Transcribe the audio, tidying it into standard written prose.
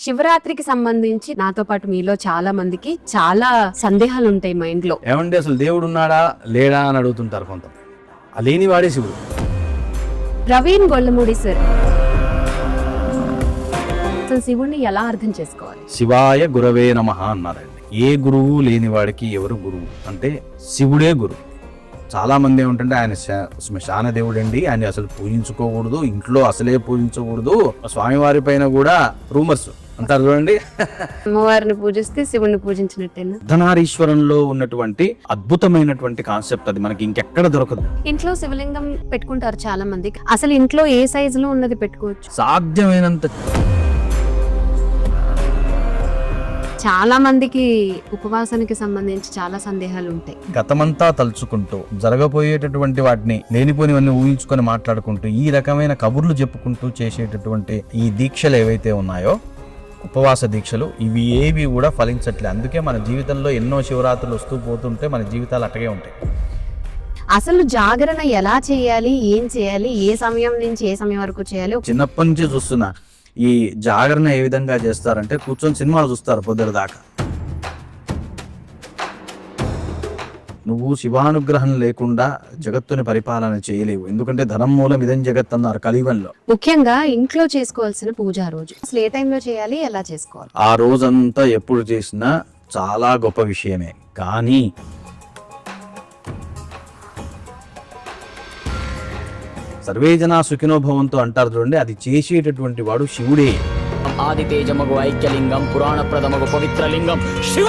శివరాత్రికి సంబంధించి నాతో పాటు మీలో చాలా మందికి చాలా సందేహాలు ఉంటాయి మైండ్ లో. ఏమంటే అసలు దేవుడు ఉన్నాడా లేడా అని అడుగుతుంటారు కొంత. ఆ లేని వాడే శివుడు. ప్రవీణ్ గొల్లమూడి సార్, అసలు శివుడిని ఎలా అర్థం చేసుకోవాలి? శివాయ గురవే నమః అన్నారండి. ఏ గురువు లేని వాడికి ఎవరు గురువు అంటే శివుడే గురువు. చాలా మంది ఏమిటంటే ఆయన శ్మశాన దేవుడండి, ఆయన అసలు పూజించుకోకూడదు, ఇంట్లో అసలే పూజించకూడదు, స్వామివారి పైన కూడా రూమర్స్ అంటారు చూడండి. అమ్మవారిని పూజిస్తే శివుడిని పూజించినట్టేనా? అర్ధనారీశ్వరంలో ఉన్నటువంటి అద్భుతమైనటువంటి కాన్సెప్ట్ అది మనకి ఇంకెక్కడ దొరకదు. ఇంట్లో శివలింగం పెట్టుకుంటారు చాలా మంది. అసలు ఇంట్లో ఏ సైజు లో ఉన్నది పెట్టుకోవచ్చు? సాధ్యమైనంత. చాలా మందికి ఉపవాసానికి సంబంధించి చాలా సందేహాలు ఉంటాయి. గతమంతా తలుచుకుంటూ జరగబోయేటటువంటి వాటిని లేనిపోనివన్నీ ఊహించుకొని మాట్లాడుకుంటూ ఈ రకమైన కబుర్లు చెప్పుకుంటూ చేసేటటువంటి ఈ దీక్షలు ఏవైతే ఉన్నాయో, ఉపవాస దీక్షలు, ఇవి ఏవి కూడా ఫలించట్లే. అందుకే మన జీవితంలో ఎన్నో శివరాత్రులు వస్తూ పోతుంటే మన జీవితాలు అట్టగే ఉంటాయి. అసలు జాగరణ ఎలా చేయాలి, ఏం చేయాలి, ఏ సమయం నుంచి ఏ సమయం వరకు చేయాలి? చిన్నప్పటి నుంచి చూస్తున్నా ఈ జాగరణ ఏ విధంగా చేస్తారంటే కూర్చొని సినిమాలు చూస్తారు పొద్దున దాకా. నువ్వు శివానుగ్రహం లేకుండా జగత్తుని పరిపాలన చేయలేవు. ఎందుకంటే ధనం మూలం ఇదం జగత్ అన్నారు కలియుగంలో. ముఖ్యంగా ఇంట్లో చేసుకోవాల్సిన పూజ రోజు అసలు ఏ టైంలో చేయాలి, ఎలా చేసుకోవాలి? ఆ రోజంతా ఎప్పుడు చేసినా చాలా గొప్ప విషయమే. కానీ సర్వే జనా సుఖినో భవంతు అంటారు చూడండి, అది చేసేటటువంటి వాడు శివుడే. ఆది తేజమగు ఐక్యలింగం పురాణ ప్రథమగు పవిత్రలింగం శివ.